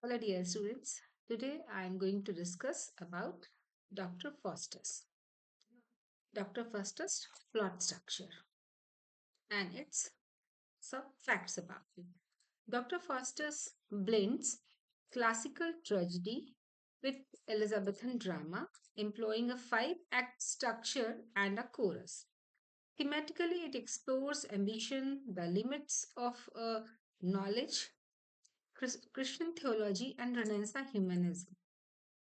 Hello, dear students. Today I am going to discuss about Dr. Faustus. Dr. Faustus plot structure and its some facts about it. Dr. Faustus blends classical tragedy with Elizabethan drama, employing a five-act structure and a chorus. Thematically, it explores ambition, the limits of knowledge, Christian theology, and Renaissance humanism.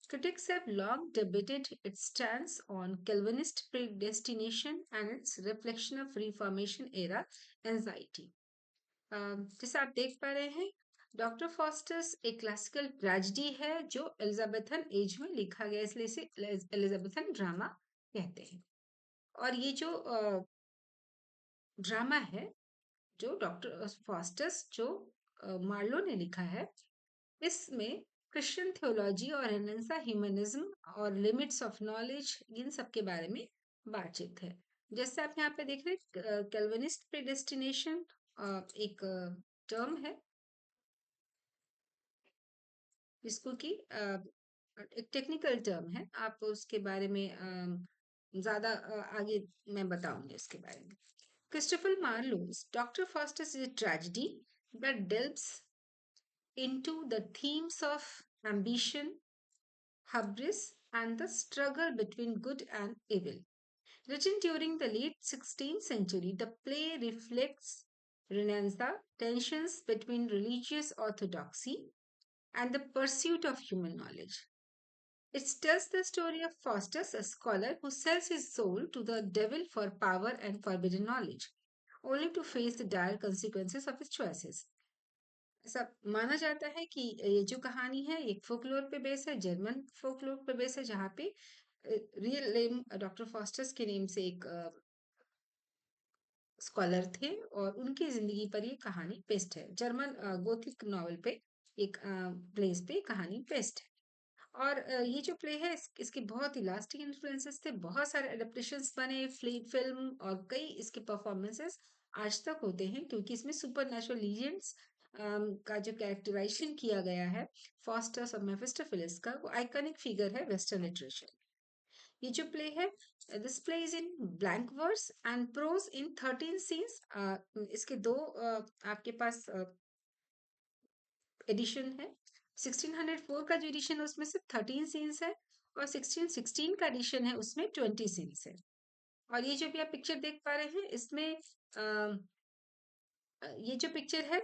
Critics have long debated its stance on Calvinist predestination and its reflection of Reformation era anxiety. जैसे आप देख पा रहे हैं doctor fosters एक classical tragedy है जो Elizabethan age में लिखा गया इसलिए इसे एलिजाबेथन ड्रामा कहते हैं। और ये जो ड्रामा है जो डॉक्टर फॉस्टर्स जो मार्लो ने लिखा है इसमें क्रिश्चियन थियोलॉजी और रेनेसां ह्यूमनिज्म और लिमिट्स ऑफ नॉलेज इन सब के बारे में बातचीत है। जैसे आप यहाँ पे देख रहे हैं कैल्विनिस्ट प्रीडेस्टिनेशन एक टर्म है जिसको कि एक टेक्निकल टर्म है। आप उसके बारे में ज्यादा आगे मैं बताऊंगी उसके बारे में। Christopher Marlowe's doctor fosters is a tragedy that delves into the themes of ambition, hubris, and the struggle between good and evil. Written during the late 16th century, the play reflects Renaissance tensions between religious orthodoxy and the pursuit of human knowledge. It tells the story of Faustus, a scholar who sells his soul to the devil for power and forbidden knowledge, only to face the dire consequences of his choices. ऐसा माना जाता है कि ये जो कहानी है एक फोकलोर पे बेस है, जर्मन फोकलोर पे बेस है, जहाँ पे रियल नेम डॉक्टर फॉस्टर्स के नेम से एक स्कॉलर थे और उनकी जिंदगी पर ये कहानी बेस्ड है। जर्मन गोथिक नॉवल पे एक प्लेस पे कहानी बेस्ड है। और ये जो प्ले है इसके बहुत इलास्टिक इन्फ्लुएंसेस थे, बहुत सारे एडेप्टेशंस बने, फिल्म और कई इसके परफॉर्मेंसेस आज तक होते हैं क्योंकि इसमें सुपर नेचुरल लीजेंड्स का जो कैरेक्टराइजेशन किया गया है फॉस्टर्स और मेफिस्टोफेलिस का, वो आइकॉनिक फिगर है वेस्टर्न लिटरेचर। ये जो प्ले है this play is in blank verse and prose in 13 scenes. इसके दो आपके पास एडिशन है। 1604 का जो एडिशन है उसमें सिर्फ 13 सीन्स है और 1616 का एडिशन है उसमें 20 सीन्स है। और ये जो भी आप पिक्चर देख पा रहे हैं इसमें ये जो पिक्चर है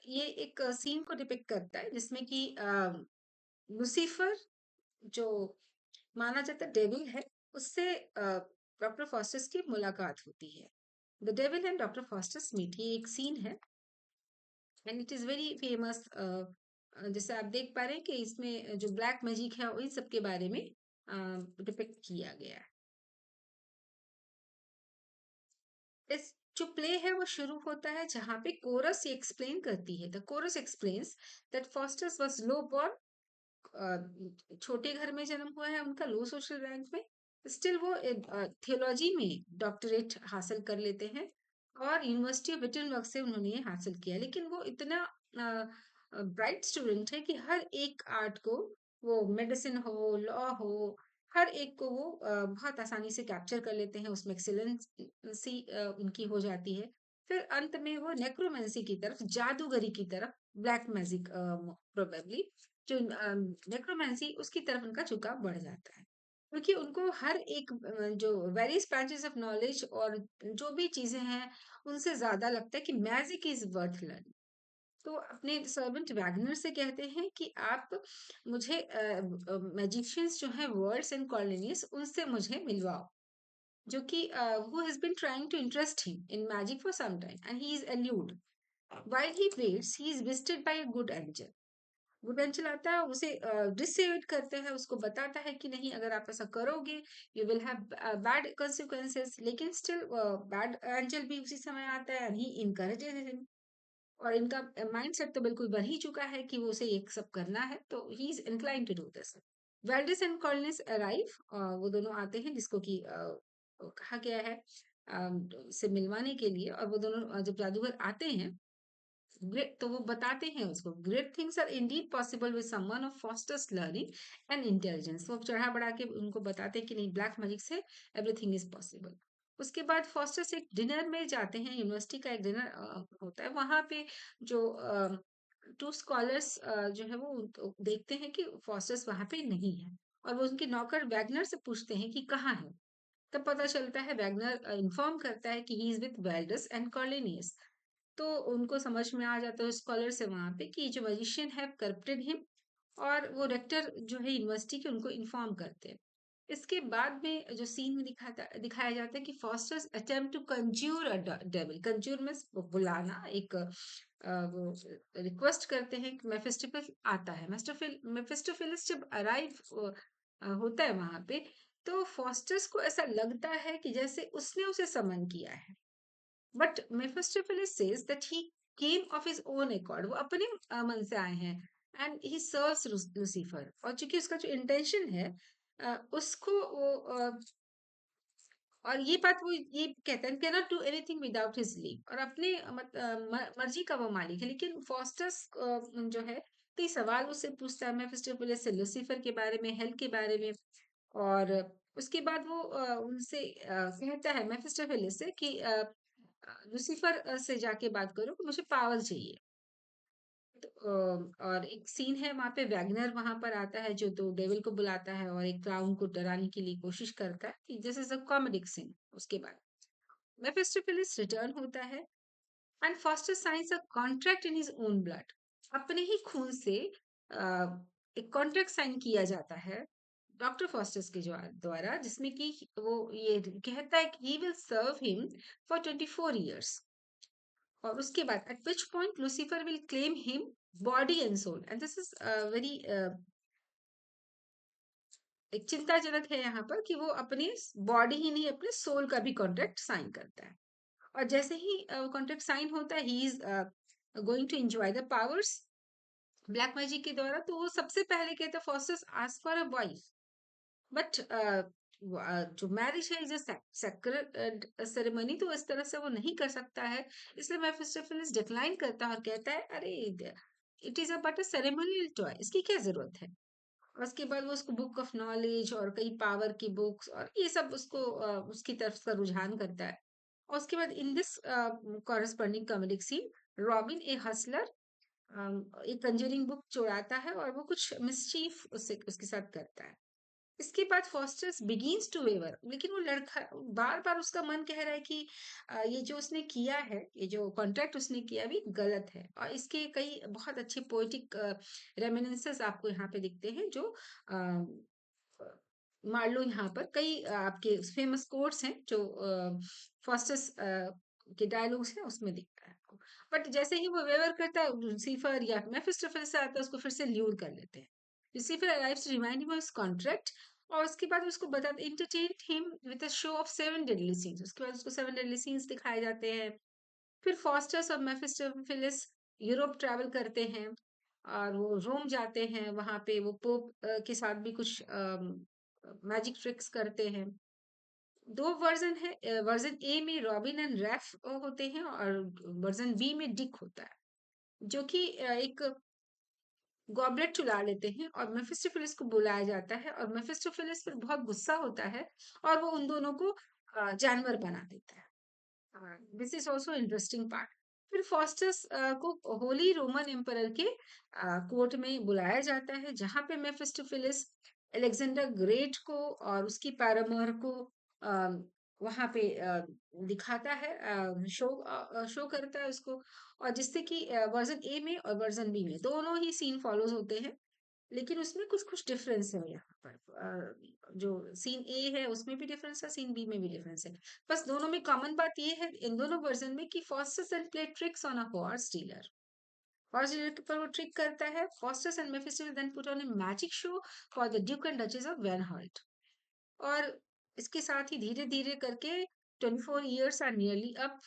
ये एक सीन को डिपिक्ट करता है जिसमें कि लूसीफर जो माना जाता डेविल है उससे डॉक्टर फॉस्टर्स की मुलाकात होती है। The devil and doctor Faustus meet, ये एक सीन है and it is very famous. जैसे आप देख पा रहे हैं कि इसमें जो ब्लैक मैजिक है इन सब के बारे में डिपिक्ट किया गया है। इस जो प्ले है वो शुरू होता है जहाँ पे कोरस ये एक्सप्लेन करती है, the coarse explains that fosters was low born, छोटे घर में जन्म हुआ है उनका, लो सोशल रैंक में, स्टिल वो थियोलॉजी में डॉक्टरेट हासिल कर लेते हैं और यूनिवर्सिटी ऑफ विटनबर्ग से उन्होंने ये हासिल किया। लेकिन वो इतना ब्राइट स्टूडेंट है कि हर एक आर्ट को, वो मेडिसिन हो, लॉ हो, हर एक को वो बहुत आसानी से कैप्चर कर लेते हैं, उसमें एक्सीलेंसी उनकी हो जाती है। फिर अंत में वो नेक्रोमेंसी की तरफ, जादूगरी की तरफ, ब्लैक मैजिक प्रोबेबली जो नेक्रोमेंसी उसकी तरफ उनका झुकाव बढ़ जाता है क्योंकि उनको हर एक जो वेरियस ब्रांचेस ऑफ नॉलेज और जो भी चीजें हैं उनसे ज्यादा लगता है कि मैजिक इज वर्थ लर्निंग। तो अपने सर्वेंट वैगनर से कहते हैं कि आप मुझे मैजिशियंस जो हैं वर्ड्स एंड कॉलोनीज उनसे मुझे मिलवाओ, जो कि who has been trying to interest him in magic for some time and he is elude. While he waits, he is visited by a good angel. Good angel आता है, उसे डिसेड करते हैं, उसको बताता है कि नहीं अगर आप ऐसा करोगे you will have bad consequences, लेकिन स्टिल बैड एंजल भी उसी समय आता है एंड ही इनकरेजेस हिम। और इनका माइंड सेट तो बिल्कुल बन ही चुका है कि वो उसे ये सब करना है, तो he is incline to do this. Valdes and Cornelius arrive, वो दोनों आते हैं जिसको कि कहा गया है से मिलवाने के लिए। और वो दोनों जब जादूगर आते हैं तो वो बताते हैं उसको, great things are indeed possible with someone of Faustus learning and intelligence. वो चढ़ा बढ़ा के उनको बताते हैं कि नहीं, ब्लैक मैजिक से एवरीथिंग इज पॉसिबल। उसके बाद फॉस्टर्स एक डिनर में जाते हैं, यूनिवर्सिटी का एक डिनर होता है वहां पे। जो टू स्कॉलर्स जो है वो देखते हैं कि फॉस्टर्स वहां पे नहीं है, और वो उनके नौकर वैगनर से पूछते हैं कि कहाँ है। तब पता चलता है, वैगनर इन्फॉर्म करता है कि he is with welds and कॉर्लेनियस। तो उनको समझ में आ जाता है स्कॉलर से वहां पे कि जो मैजिशियन है करप्टेड हिम, और वो रेक्टर जो है यूनिवर्सिटी के उनको इन्फॉर्म करते हैं। इसके बाद में जो सीन में दिखाया जाता है कि Faustus attempt to conjure a devil. Conjure में बुलाना, एक वो रिक्वेस्ट करते हैं कि मेफिस्टोफेलिस आता है। मेफिस्टोफेलिस जब अराइव होता है वहां पे, तो फॉस्टर्स को ऐसा लगता है कि जैसे उसने उसे समन किया है। But Mephistopheles says that he came of his own accord, वो अपने मन से आए हैं, एंड ही सर्व्स लूसीफर। और चूंकि उसका जो इंटेंशन है, उसको वो और ये बात वो ये कहते हैं, cannot do anything without his leave, और अपने मर्जी का वो मालिक है। लेकिन फॉस्टर्स जो है कई सवाल उससे पूछता है मेफिस्टोफेलिस से, लूसीफर के बारे में, हेल के बारे में। और उसके बाद वो उनसे कहता है मेफिस्टोफेलिस से कि लूसीफर से जाके बात करो कि मुझे पावर चाहिए। तो, और एक सीन है वहां पे, वैगनर वहां पर आता है जो तो डेविल को बुलाता है और एक क्राउन को डराने के लिए कोशिश करता है कि this is a comedic scene. उसके बाद मेफिस्टोफेलिस रिटर्न होता है, and Faustus signs a contract in his own blood. अपने ही खून से एक कॉन्ट्रैक्ट साइन किया जाता है डॉक्टर फॉस्टर्स के द्वारा, जिसमें कि वो ये कहता है कि he will serve him for 24 years। और उसके बाद at which point Lucifer will claim him body and soul, and this is very एक चिंताजनक है यहाँ पर कि वो अपनी बॉडी ही नहीं, अपने सोल का भी कॉन्ट्रैक्ट साइन करता है। और जैसे ही कॉन्ट्रैक्ट साइन होता है, he is going to enjoy the powers black magic के द्वारा, तो वो सबसे पहले कहता है Faustus ask for a wife. But जो मैरिज है इज सेक्रेट सेरेमनी, तो इस तरह से वो नहीं कर सकता है। इसलिए मेफिस्टोफेलिस डिक्लाइन करता है और कहता है, अरे it is a but a ceremonial toy, इसकी क्या जरूरत है। और उसके बाद वो उसको बुक ऑफ नॉलेज और कई पावर की बुक्स और ये सब उसको उसकी तरफ का रुझान करता है। और उसके बाद in this corresponding comedic scene, Robin a hostler एक कंजरिंग बुक चुराता है और वो कुछ मिसचीफ उससे उसके साथ करता है। इसके बाद फॉस्टर्स बिगिंस टू वेवर, लेकिन वो लड़का बार बार उसका मन कह रहा है कि ये जो उसने किया है, ये जो कॉन्ट्रैक्ट उसने किया भी गलत है। और इसके कई बहुत अच्छे पोएटिक रेमिनिसेंस आपको यहाँ पे दिखते हैं, जो मान लो यहाँ पर कई आपके फेमस कोट्स हैं जो फॉस्टर्स के डायलॉग्स हैं, उसमें दिखता है आपको। बट जैसे ही वो वेवर करता है, लूसीफर या मेफिस्टोफेलिस से आता है, उसको फिर से ल्यूर कर लेते हैं। Lucifer arrives to remind him of his contract, और उसके बाद उसको बता entertain him with a show of 7 deadly sins. उसके बाद उसको 7 डेडली सीन्स दिखाए जाते हैं। फिर फॉस्टर्स और मेफिस्टोफेलिस यूरोप ट्रैवल करते हैं, और वो रोम जाते हैं। वहां पे वो पोप के साथ भी कुछ मैजिक ट्रिक्स करते हैं। दो वर्जन है, वर्जन ए में रॉबिन एंड रैफ होते हैं, और वर्जन बी में डिक होता है, जो कि एक गॉबलेट चुरा लेते हैं और मेफिस्टोफेलिस को बुलाया जाता है, और मेफिस्टोफेलिस फिर बहुत गुस्सा होता है और वो उन दोनों को जानवर बना देता है। This is also interesting part. फिर फॉस्टस को होली रोमन एम्परर के कोर्ट में बुलाया जाता है, जहां पे मेफिस्टोफिलिस अलेक्जेंडर ग्रेट को और उसकी पैरामोर को वहां पे दिखाता है, शो करता है उसको। और जिससे कि वर्जन ए में और वर्जन बी में दोनों ही सीन फॉलोज होते हैं, लेकिन उसमें कुछ कुछ डिफरेंस है यहाँ पर। जो सीन ए है उसमें भी डिफरेंस है, सीन बी में भी डिफरेंस है। बस दोनों में कॉमन बात ये है इन दोनों वर्जन में कि Faustus and play tricks on a horse dealer. Horse dealer पर वो ट्रिक करता है। Faustus and Mephistopheles then put on a magic show for the duke and duchess of Vanholt. और इसके साथ ही धीरे धीरे करके 24 years आर नियरली अप।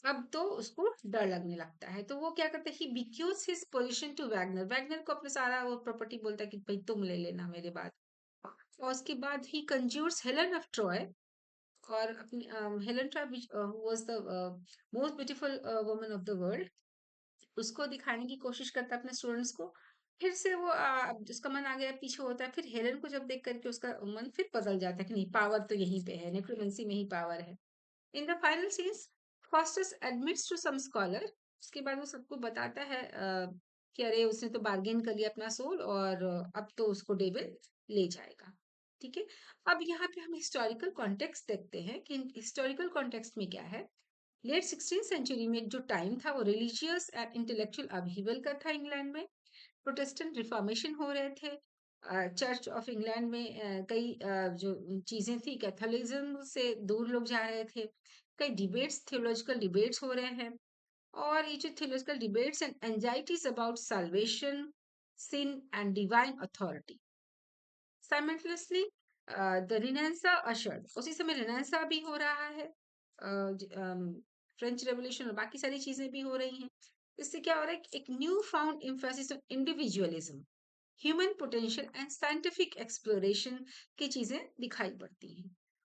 अब तो उसको डर लगने लगता है, तो वो क्या करता है, he bequeaths his position to Wagner. Wagner को अपना सारा वो प्रॉपर्टी बोलता है कि भाई तुम ले लेना मेरे बाद। और उसके बाद ही कंज्यूर्स हेलन ऑफ ट्रॉय। और अपनी Helen Troy was the most beautiful woman of the world. उसको दिखाने की कोशिश करता है अपने स्टूडेंट्स को। फिर से वो उसका मन आगे पीछे होता है, फिर हेलेन को जब देख करके उसका मन फिर बदल जाता है कि नहीं, पावर तो यहीं पे है, नेक्रोमेंसी में ही पावर है। In the final scenes Faustus admits to some scholar, उसके बाद वो सबको बताता है कि अरे उसने तो बार्गेन कर लिया अपना सोल, और अब तो उसको डेविल ले जाएगा। ठीक है। अब यहाँ पे हम हिस्टोरिकल कॉन्टेक्स्ट देखते हैं कि हिस्टोरिकल कॉन्टेक्स्ट में क्या है। लेट 16th सेंचुरी में जो टाइम था वो रिलीजियस एंड इंटेलेक्चुअल अपहीवल का था इंग्लैंड में। प्रोटेस्टेंट रिफॉर्मेशन हो रहे थे। चर्च ऑफ इंग्लैंड में कई जो चीजें थी, कैथोलिज्म से दूर लोग जा रहे थे। कई डिबेट्स, थियोलॉजिकल डिबेट्स हो रहे हैं। और ये जो theological debates and anxieties about salvation, sin and divine authority. Simultaneously the Renaissance ushered, उसी समय रिनेंसा भी हो रहा है, फ्रेंच रेवोल्यूशन और बाकी सारी चीजें भी हो रही हैं। इससे क्या हो रहा है, एक new found emphasis on individualism, human potential and scientific exploration की चीजें दिखाई पड़ती हैं।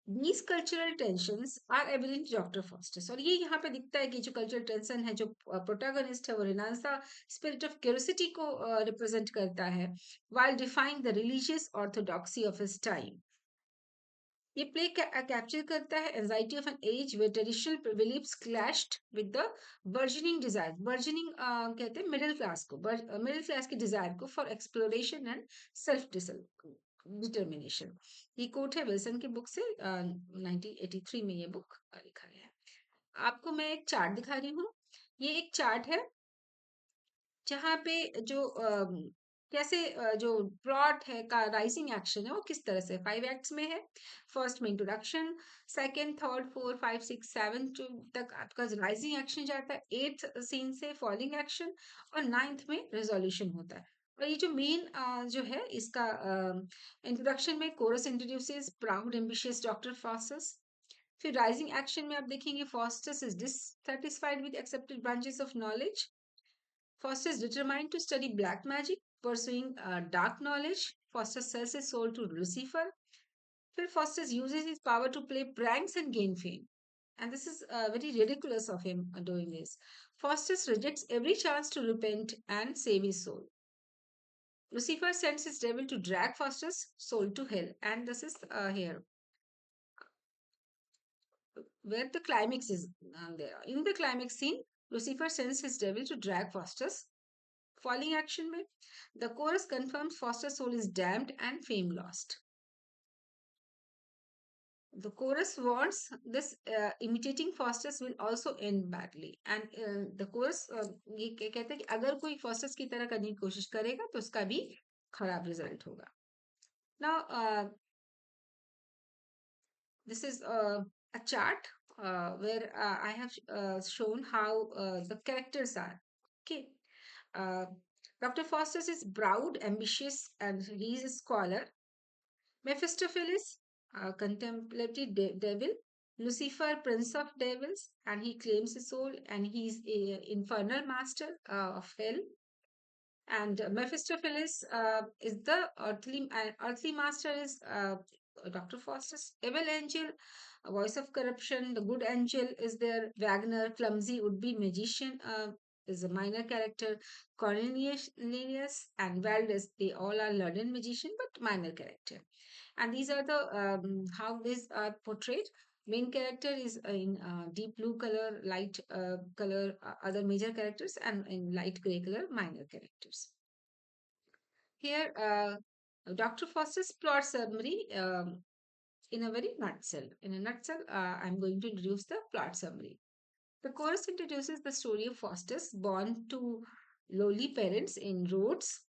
These cultural tensions are evident in doctor Faustus, और ये यहाँ पे दिखता है कि जो कल्चरल टेंशन है, जो प्रोटैगनिस्ट है वो रिनांसा स्पिरिट ऑफ क्यूरियोसिटी को रिप्रेजेंट करता है, while defying the religious orthodoxy of his time. ये प्ले कैप्चर करता है anxiety of an age where traditional beliefs clashed with the burgeoning desire. Burgeoning कहते हैं मिडिल क्लास को, मिडिल क्लास की डिजायर को for exploration and self determination. ये quote है विल्सन की बुक से, 1983 में ये बुक लिखा गया है। आपको मैं एक चार्ट दिखा रही हूँ। ये एक चार्ट है जहाँ पे जो कैसे जो प्लॉट है का राइजिंग एक्शन है वो किस तरह से 5 एक्ट्स में है। फर्स्ट में इंट्रोडक्शन, सेकंड, थर्ड, 4, 5, 6, 7 तक आपका राइजिंग एक्शन जाता है। 8th सीन से फॉलिंग एक्शन, और 9th में रेजोल्यूशन होता है। और ये जो मेन जो है इसका इंट्रोडक्शन में chorus introduces proud ambitious doctor Faustus. फिर राइजिंग एक्शन में आप देखेंगे Faustus is dissatisfied with accepted branches of knowledge. Foster is determined to study black magic, pursuing dark knowledge. Foster sells his soul to Lucifer. Phil Foster uses his power to play pranks and gain fame. And this is very ridiculous of him doing this. Foster rejects every chance to repent and save his soul. Lucifer sends his devil to drag Foster's soul to hell. And this is here where the climax is there. In the climax scene, Lucifer sends his devil to drag Foster's falling action में the chorus confirms Foster's soul is damned and fame lost. The chorus warns this imitating Foster's will also end badly, and the chorus ये कहते हैं कि अगर कोई Foster's की तरह करने की कोशिश करेगा तो उसका भी खराब रिजल्ट होगा. Now this is a chart where I have shown how the characters are. Okay. Uh, Dr. Faustus is proud, ambitious, and he is a scholar. Mephistopheles, contemplative devil. Lucifer, prince of devils, and he claims his soul, and he's a infernal master of hell. And Mephistopheles is the earthly master is Dr. Faustus. Evil angel, a voice of corruption. The good angel is there. Wagner, clumsy would-be magician, is a minor character. Cornelius and Valdez, they all are learned magician but minor character. And these are the how these are portrayed. Main character is in deep blue color, light color, other major characters, and in light gray color, minor characters. Here, Dr. Foster's plot summary in a very nutshell. In a nutshell, I'm going to introduce the plot summary. The chorus introduces the story of Faustus, born to lowly parents in Rhodes,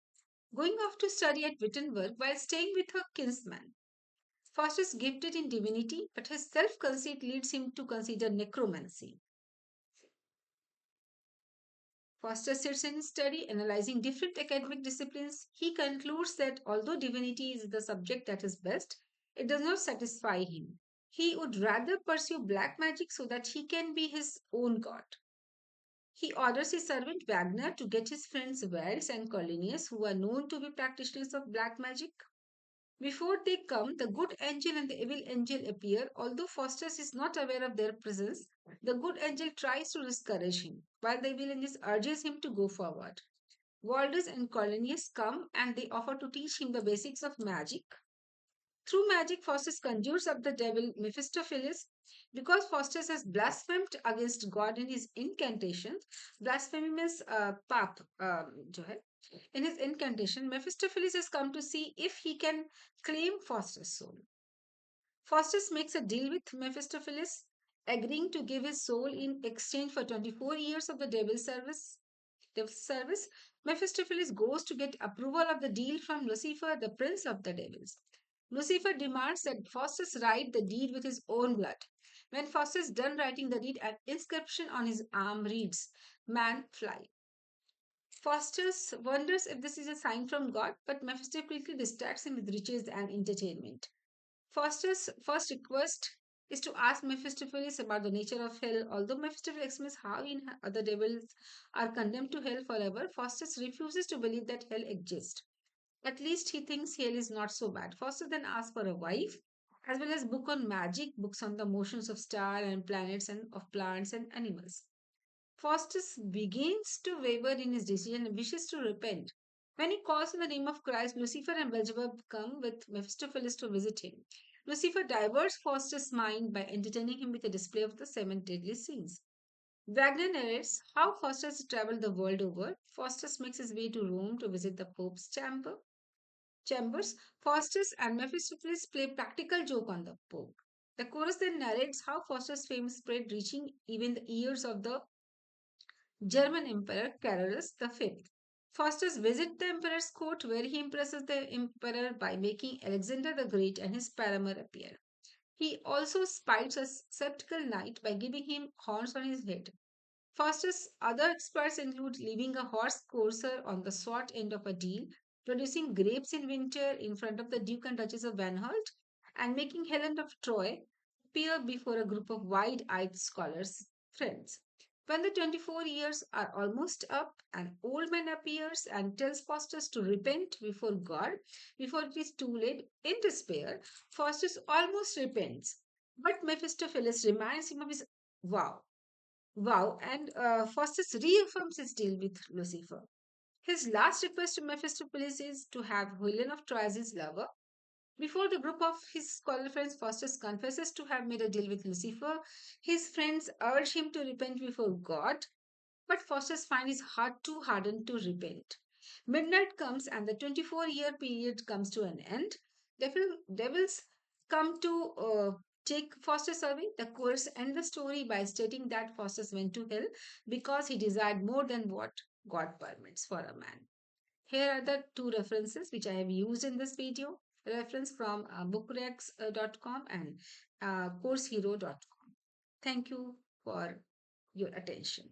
going off to study at Wittenberg while staying with her kinsman. Faustus is gifted in divinity, but his self conceit leads him to consider necromancy. Foster sits in study, analyzing different academic disciplines. He concludes that although divinity is the subject that is best, it does not satisfy him. He would rather pursue black magic so that he can be his own god. He orders his servant Wagner to get his friends Wells and Collinus, who are known to be practitioners of black magic. Before they come, the good angel and the evil angel appear. Although Faustus is not aware of their presence, the good angel tries to discourage him, while the evil angel urges him to go forward. Waldus and Cornelius come and they offer to teach him the basics of magic. Through magic, Faustus conjures up the devil Mephistopheles. Because Faustus has blasphemed against God in his incantations, blasphemy means पाप जो है. In his incantation, Mephistopheles has come to see if he can claim Faustus' soul. Faustus makes a deal with Mephistopheles, agreeing to give his soul in exchange for 24 years of the devil's service. Mephistopheles goes to get approval of the deal from Lucifer, the prince of the devils. Lucifer demands that Faustus write the deed with his own blood. When Faustus is done writing the deed, an inscription on his arm reads, "Man, fly." Faustus wonders if this is a sign from God, but Mephistopheles distracts him with riches and entertainment. Faustus' first request is to ask Mephistopheles about the nature of hell. Although Mephistopheles explains how he and other devils are condemned to hell forever, Faustus refuses to believe that hell exists. At least he thinks hell is not so bad. Faustus then asks for a wife, as well as book on magic, books on the motions of stars and planets and of plants and animals. Faustus begins to waver in his decision and wishes to repent. When he calls in the name of Christ, Lucifer and Beelzebub come with Mephistopheles to visit him. Lucifer diverts Faustus' mind by entertaining him with a display of the seven deadly sins. Wagner narrates how Faustus traveled the world over. Faustus makes his way to Rome to visit the Pope's chambers. Faustus and Mephistopheles play practical joke on the Pope. The chorus then narrates how Faustus' fame spread, reaching even the ears of the German Emperor Carolus V. Faustus visits the emperor's court where he impresses the emperor by making Alexander the Great and his paramour appear. He also spites a skeptical knight by giving him horns on his head. Faustus' other exploits include leaving a horse courser on the short end of a deal, producing grapes in winter in front of the Duke and Duchess of Vanholt, and making Helen of Troy appear before a group of wide eyed scholars' friends. When the 24 years are almost up, an old man appears and tells Faustus to repent before God before it is too late. In despair, Faustus almost repents, but Mephistopheles reminds him of his vow. And Faustus reaffirms his deal with Lucifer. His last request to Mephistopheles is to have Helen of Troy as his lover. Before the group of his scholar friends, Faustus confesses to have made a deal with Lucifer. His friends urge him to repent before God, but Faustus finds his heart too hardened to repent. Midnight comes and the 24-year period comes to an end. Devils come to take Faustus away. The chorus ends the story by stating that Faustus went to hell because he desired more than what God permits for a man. Here are the two references which I have used in this video. Reference from bookrex.com and coursehero.com. Thank you for your attention.